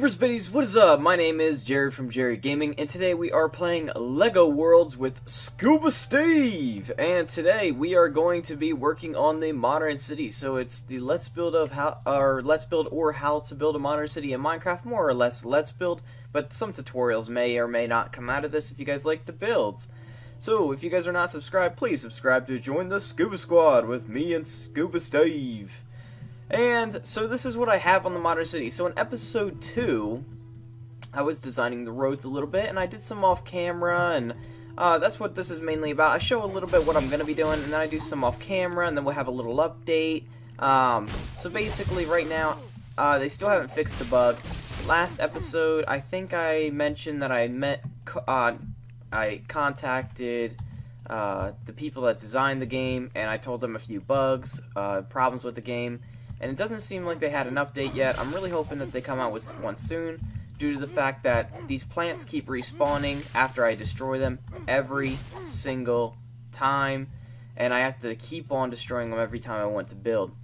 Jeepers Biddies, what is up? My name is Jared from Jaridgaming, and today we are playing Lego Worlds with Scuba Steve. And today we are going to be working on the modern city. So it's the let's build or how to build a modern city in Minecraft, more or less let's build. But some tutorials may or may not come out of this if you guys like the builds. So if you guys are not subscribed, please subscribe to join the Scuba Squad with me and Scuba Steve. And so this is what I have on the modern city. So in episode 2, I was designing the roads a little bit, and I did some off camera, and that's what this is mainly about. I show a little bit what I'm going to be doing, and then I do some off camera, and then we'll have a little update. So basically right now, they still haven't fixed the bug. Last episode, I think I mentioned that I contacted the people that designed the game, and I told them a few bugs, problems with the game. And it doesn't seem like they had an update yet. I'm really hoping that they come out with one soon, due to the fact that these plants keep respawning after I destroy them every single time, and I have to keep on destroying them every time I want to build.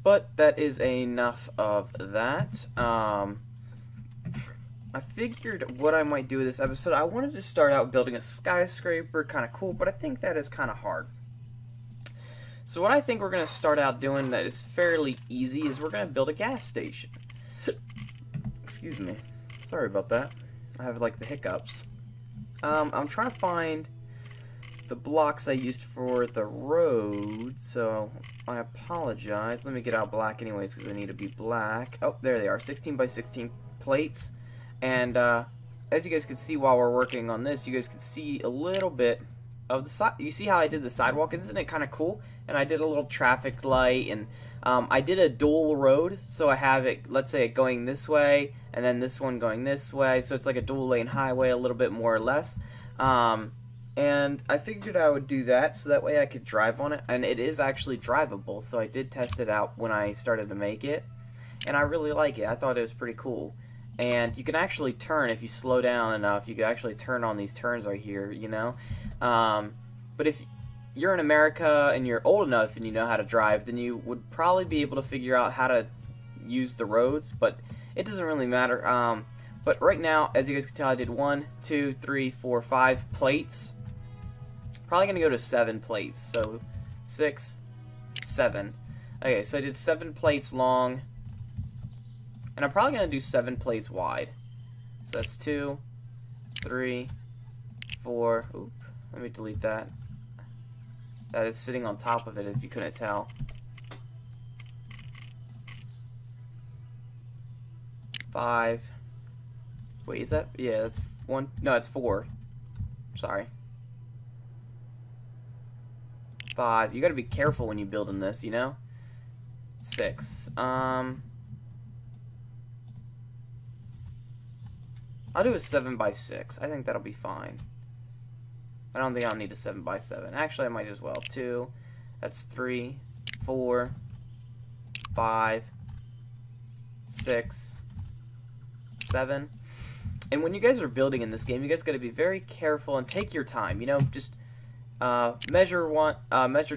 But that is enough of that. I figured what I might do with this episode, I wanted to start out building a skyscraper, kind of cool, but I think that is kind of hard. So what I think we're going to start out doing that is fairly easy is we're going to build a gas station. Excuse me. Sorry about that. I have like the hiccups. I'm trying to find the blocks I used for the road, so I apologize. Let me get out black anyways because I need to be black. Oh, there they are. 16 by 16 plates. And as you guys can see while we're working on this, you guys can see a little bit of the side. You see how I did the sidewalk? Isn't it kind of cool? And I did a little traffic light, and I did a dual road, so I have it, let's say, it going this way, and then this one going this way, so it's like a dual lane highway a little bit more or less. And I figured I would do that, so that way I could drive on it, and it is actually drivable, so I did test it out when I started to make it, and I really like it. I thought it was pretty cool. And you can actually turn if you slow down enough. You can actually turn on these turns right here, you know. But if you're in America and you're old enough and you know how to drive, then you would probably be able to figure out how to use the roads, but it doesn't really matter. But right now, as you guys can tell, I did 1, 2, 3, 4, 5 plates. Probably going to go to 7 plates, so 6, 7. Okay, so I did 7 plates long, and I'm probably going to do 7 plates wide. So that's 2, 3, 4, oop, let me delete that. That is sitting on top of it if you couldn't tell. 5. Wait, is that? Yeah, that's 1. No, it's 4. Sorry. 5. You gotta be careful when you build in this, you know? 6. I'll do a 7 by 6. I think that'll be fine. I don't think I'll need a 7 by 7. Actually, I might as well. 2. That's 3, 4, 5, 6, 7. And when you guys are building in this game, you guys got to be very careful and take your time. You know, just measure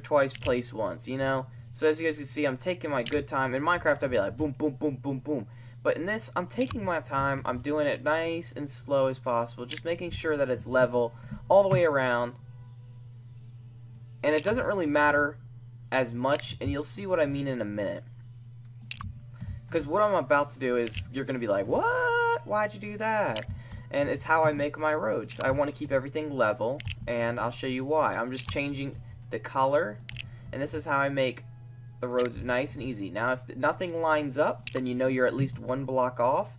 twice, place once. You know. So as you guys can see, I'm taking my good time. In Minecraft, I'd be like boom, boom, boom, boom, boom. But in this, I'm taking my time. I'm doing it nice and slow as possible, just making sure that it's level all the way around. And it doesn't really matter as much, and you'll see what I mean in a minute. Because what I'm about to do is, you're going to be like, what? Why'd you do that? And it's how I make my roads. I want to keep everything level, and I'll show you why. I'm just changing the color, and this is how I make the roads nice and easy. Now, if nothing lines up, then you know you're at least 1 block off,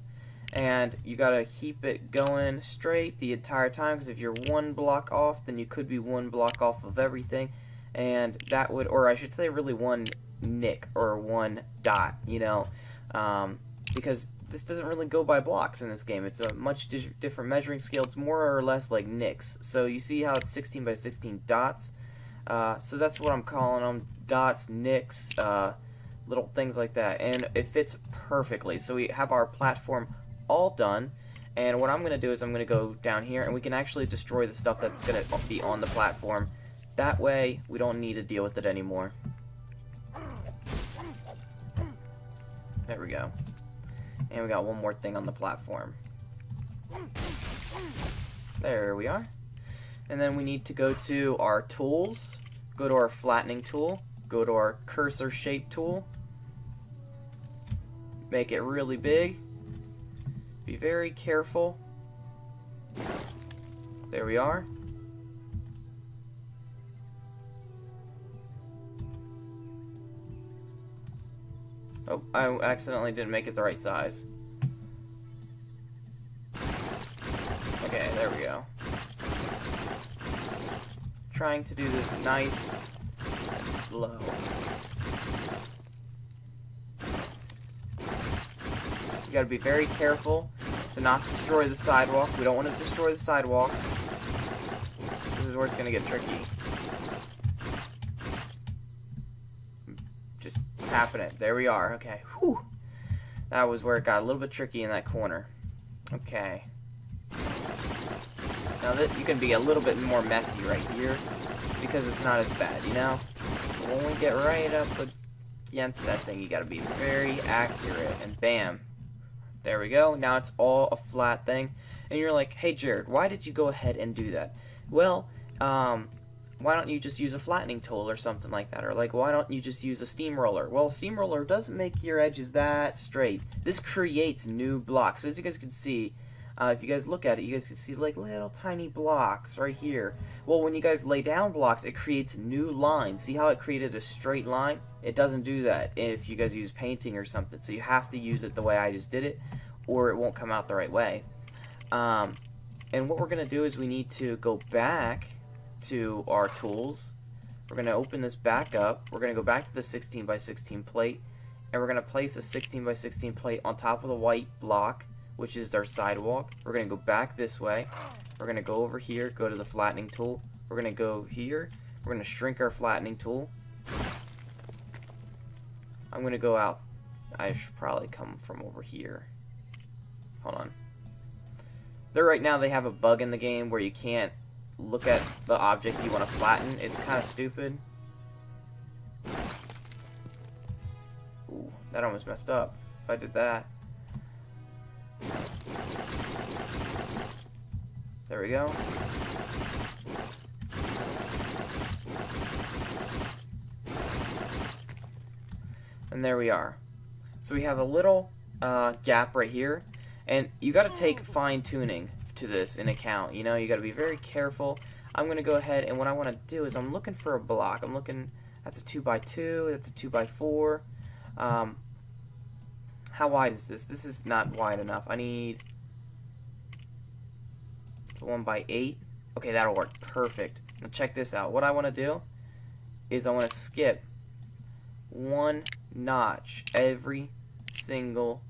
and you gotta keep it going straight the entire time, because if you're 1 block off, then you could be 1 block off of everything, and that would, or I should say really 1 nick, or 1 dot, you know, because this doesn't really go by blocks in this game. It's a much different measuring scale. It's more or less like nicks. So you see how it's 16 by 16 dots? So that's what I'm calling them, dots, nicks, little things like that, and it fits perfectly. So we have our platform all done, and what I'm going to do is I'm going to go down here, and we can actually destroy the stuff that's going to be on the platform. That way, we don't need to deal with it anymore. There we go. And we got one more thing on the platform. There we are. And then we need to go to our tools, go to our flattening tool, go to our cursor shape tool, make it really big, be very careful. There we are. Oh, I accidentally didn't make it the right size. Okay, there we go. Trying to do this nice and slow. You gotta be very careful to not destroy the sidewalk. We don't want to destroy the sidewalk. This is where it's gonna get tricky. Just tapping it. There we are. Okay. Whew. That was where it got a little bit tricky in that corner. Okay. Now that you can be a little bit more messy right here because it's not as bad, you know? But when we get right up against that thing, you gotta be very accurate, and bam. There we go. Now it's all a flat thing. And you're like, hey Jared, why did you go ahead and do that? Well, why don't you just use a flattening tool or something like that? Or like, why don't you just use a steamroller? Well, a steamroller doesn't make your edges that straight. This creates new blocks. So as you guys can see, if you guys look at it, you guys can see like little tiny blocks right here. Well, when you guys lay down blocks, it creates new lines. See how it created a straight line? It doesn't do that if you guys use painting or something. So you have to use it the way I just did it, or it won't come out the right way. And what we're going to do is we need to go back to our tools. We're going to open this back up. We're going to go back to the 16 by 16 plate, and we're going to place a 16 by 16 plate on top of the white block, which is our sidewalk. We're going to go back this way. We're going to go over here, go to the flattening tool. We're going to go here. We're going to shrink our flattening tool. I'm going to go out. I should probably come from over here. Hold on. Right now they have a bug in the game where you can't look at the object you want to flatten. It's kind of stupid. Ooh, that almost messed up if I did that. There we go. And there we are. So we have a little gap right here, and you got to take fine-tuning to this in account. You know, you got to be very careful. I'm going to go ahead, and what I want to do is I'm looking for a block. I'm looking, that's a 2x2, that's a 2x4. How wide is this? This is not wide enough. I need, it's a 1x8. Okay, that'll work perfect. Now check this out. What I want to do is I want to skip one notch every single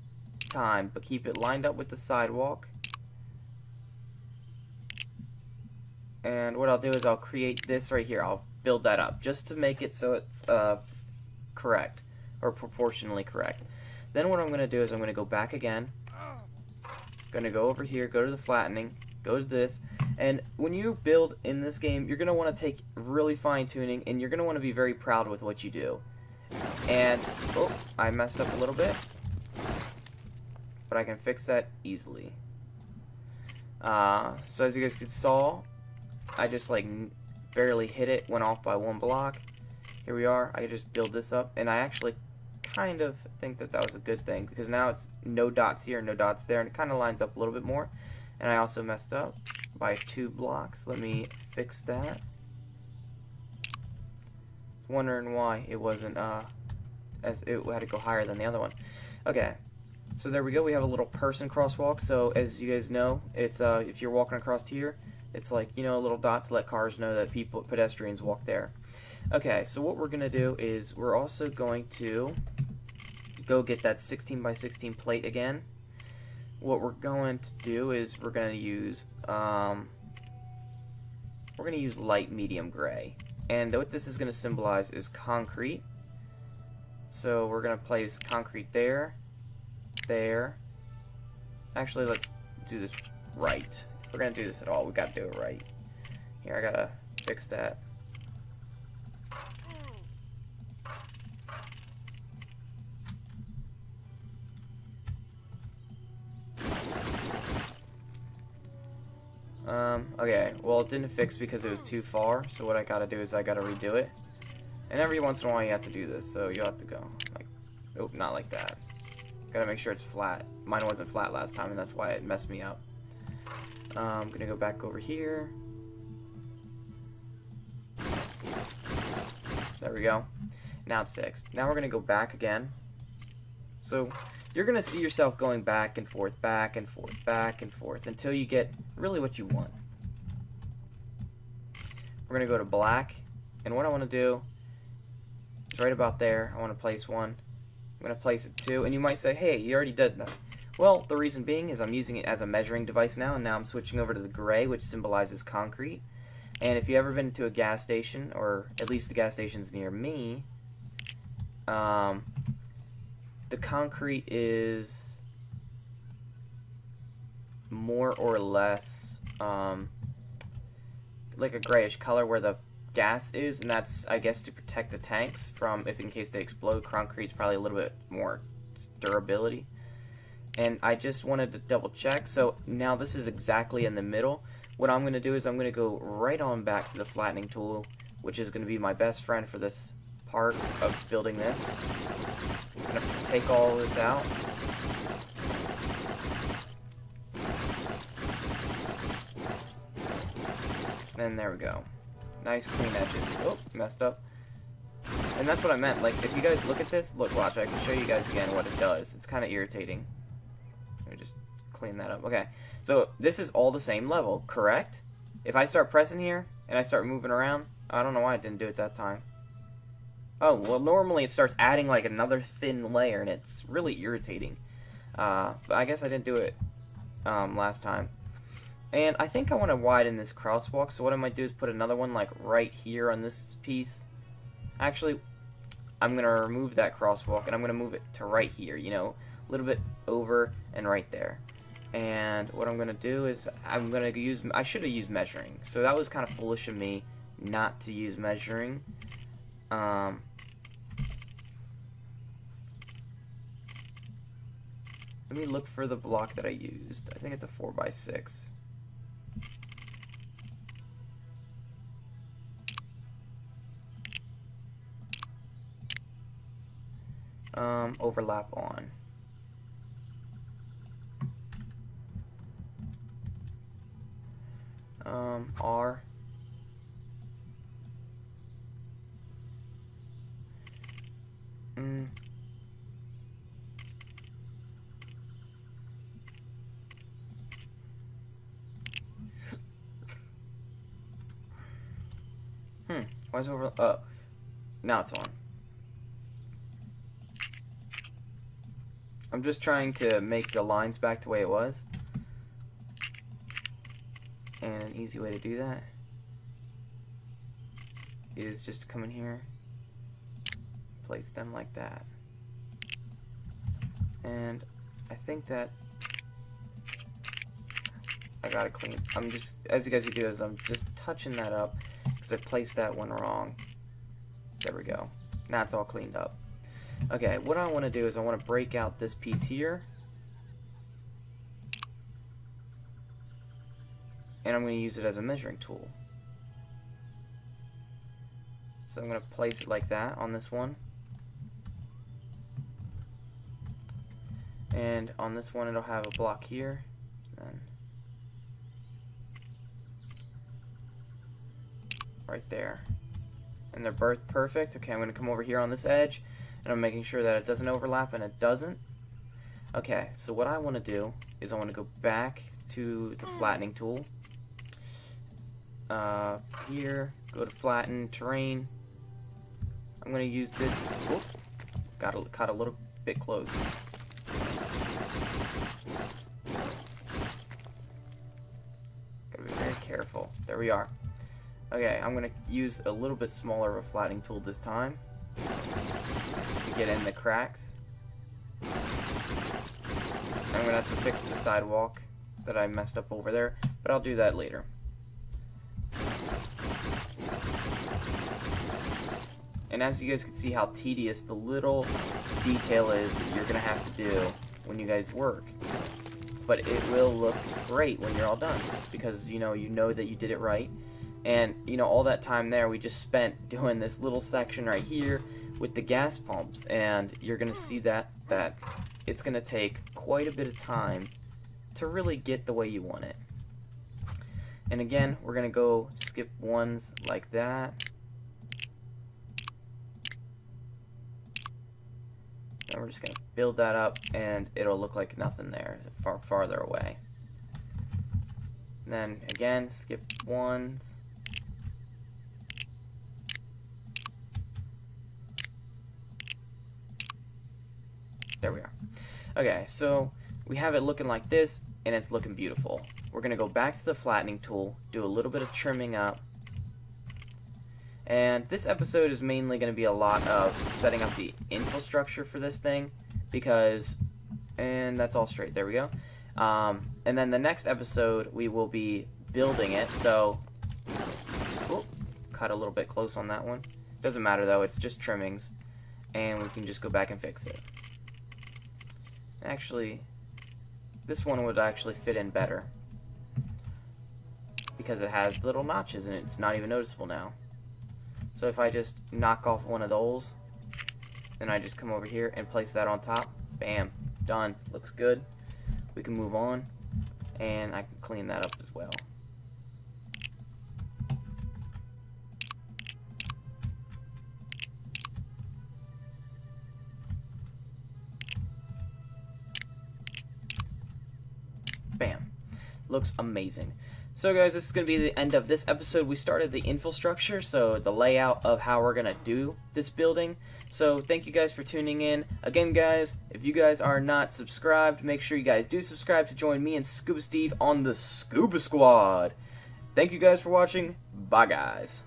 time, but keep it lined up with the sidewalk. And what I'll do is I'll create this right here. I'll build that up just to make it so it's correct, or proportionally correct. Then what I'm going to do is I'm going to go back again. Going to go over here, go to the flattening, go to this, and when you build in this game, you're going to want to take really fine tuning, and you're going to want to be very proud with what you do. And, oh, I messed up a little bit, but I can fix that easily. So as you guys saw, I just like barely hit it, went off by one block. Here we are. I can just build this up, and I actually kind of think that that was a good thing, because now it's no dots here, no dots there, and it kind of lines up a little bit more. And I also messed up by 2 blocks. Let me fix that. Wondering why it wasn't as it had to go higher than the other one. Okay, so there we go. We have a little person crosswalk. So as you guys know, it's if you're walking across here, it's like, you know, a little dot to let cars know that pedestrians walk there. Okay, so what we're gonna do is we're also going to go get that 16 by 16 plate again. What we're going to do is we're gonna use light medium gray, and what this is gonna symbolize is concrete. So we're gonna place concrete there, there. Actually, let's do this right. If we're gonna do this at all, we gotta do it right. Here, I gotta fix that. Okay, well it didn't fix because it was too far, so what I gotta do is I gotta redo it. And every once in a while you have to do this, so you'll have to go like, oh, not like that. Gotta make sure it's flat. Mine wasn't flat last time, and that's why it messed me up. I'm gonna go back over here. There we go. Now it's fixed. Now we're gonna go back again. So you're gonna see yourself going back and forth, back and forth, back and forth until you get really what you want. We're gonna go to black, and what I want to do is right about there. I want to place one. I'm gonna place it two, and you might say, "Hey, you already did that." Well, the reason being is I'm using it as a measuring device now, and now I'm switching over to the gray, which symbolizes concrete. And if you've ever been to a gas station, or at least the gas stations near me, the concrete is more or less like a grayish color where the gas is, and that's, I guess, to protect the tanks from, if in case they explode. Concrete's probably a little bit more durability. And I just wanted to double check. So now this is exactly in the middle. What I'm going to do is I'm going to go right on back to the flattening tool, which is going to be my best friend for this part of building this. I'm going to take all this out. And there we go. Nice clean edges. Oh, messed up. And that's what I meant. Like, if you guys look at this, look, watch, I can show you guys again what it does. It's kind of irritating. Let me just clean that up. Okay, so this is all the same level, correct? If I start pressing here and I start moving around, I don't know why I didn't do it that time. Oh, well, normally it starts adding like another thin layer, and it's really irritating. But I guess I didn't do it last time. And I think I want to widen this crosswalk, so what I might do is put another one like right here on this piece. Actually, I'm going to remove that crosswalk, and I'm going to move it to right here, you know, a little bit over and right there. And what I'm going to do is I'm going to use, I should have used measuring, so that was kind of foolish of me not to use measuring. Let me look for the block that I used. I think it's a 4x6. Overlap on. R. Why is over? Oh, now it's on. I'm just trying to make the lines back the way it was. And an easy way to do that is just to come in here, place them like that. And I think that I gotta clean. I'm just, as you guys can do, is I'm just touching that up because I placed that one wrong. There we go. Now it's all cleaned up. Okay, what I want to do is I want to break out this piece here, and I'm going to use it as a measuring tool. So I'm going to place it like that on this one, and on this one it'll have a block here, and right there, and they're both perfect. Okay, I'm going to come over here on this edge, and I'm making sure that it doesn't overlap, and it doesn't. Okay, so what I want to do is I want to go back to the flattening tool. Here, go to flatten, terrain. I'm going to use this. Whoop, got a little bit close. Gotta be very careful. There we are. Okay, I'm going to use a little bit smaller of a flattening tool this time to get in the cracks. I'm going to have to fix the sidewalk that I messed up over there, but I'll do that later. And as you guys can see how tedious the little detail is that you're going to have to do when you guys work. but it will look great when you're all done, because you know that you did it right. And all that time there we just spent doing this little section right here with the gas pumps, and you're gonna see that it's gonna take quite a bit of time to really get the way you want it. And again, we're gonna go skip ones like that, and we're just gonna build that up, and it'll look like nothing there, farther away. And then again, skip ones. There we are. Okay, so we have it looking like this, and it's looking beautiful. We're going to go back to the flattening tool, do a little bit of trimming up. And this episode is mainly going to be a lot of setting up the infrastructure for this thing, because, and that's all straight, there we go. And then the next episode, we will be building it, so, oh, cut a little bit close on that one. Doesn't matter though, it's just trimmings, and we can just go back and fix it. Actually, this one would actually fit in better, because it has little notches and it's not even noticeable now. So if I just knock off one of those, then I just come over here and place that on top, bam, done. Looks good. We can move on, and I can clean that up as well. Bam. Looks amazing. So guys, this is going to be the end of this episode. We started the infrastructure, so the layout of how we're going to do this building. So thank you guys for tuning in. Again guys, if you guys are not subscribed, make sure you guys do subscribe to join me and Scuba Steve on the Scuba Squad. Thank you guys for watching. Bye guys.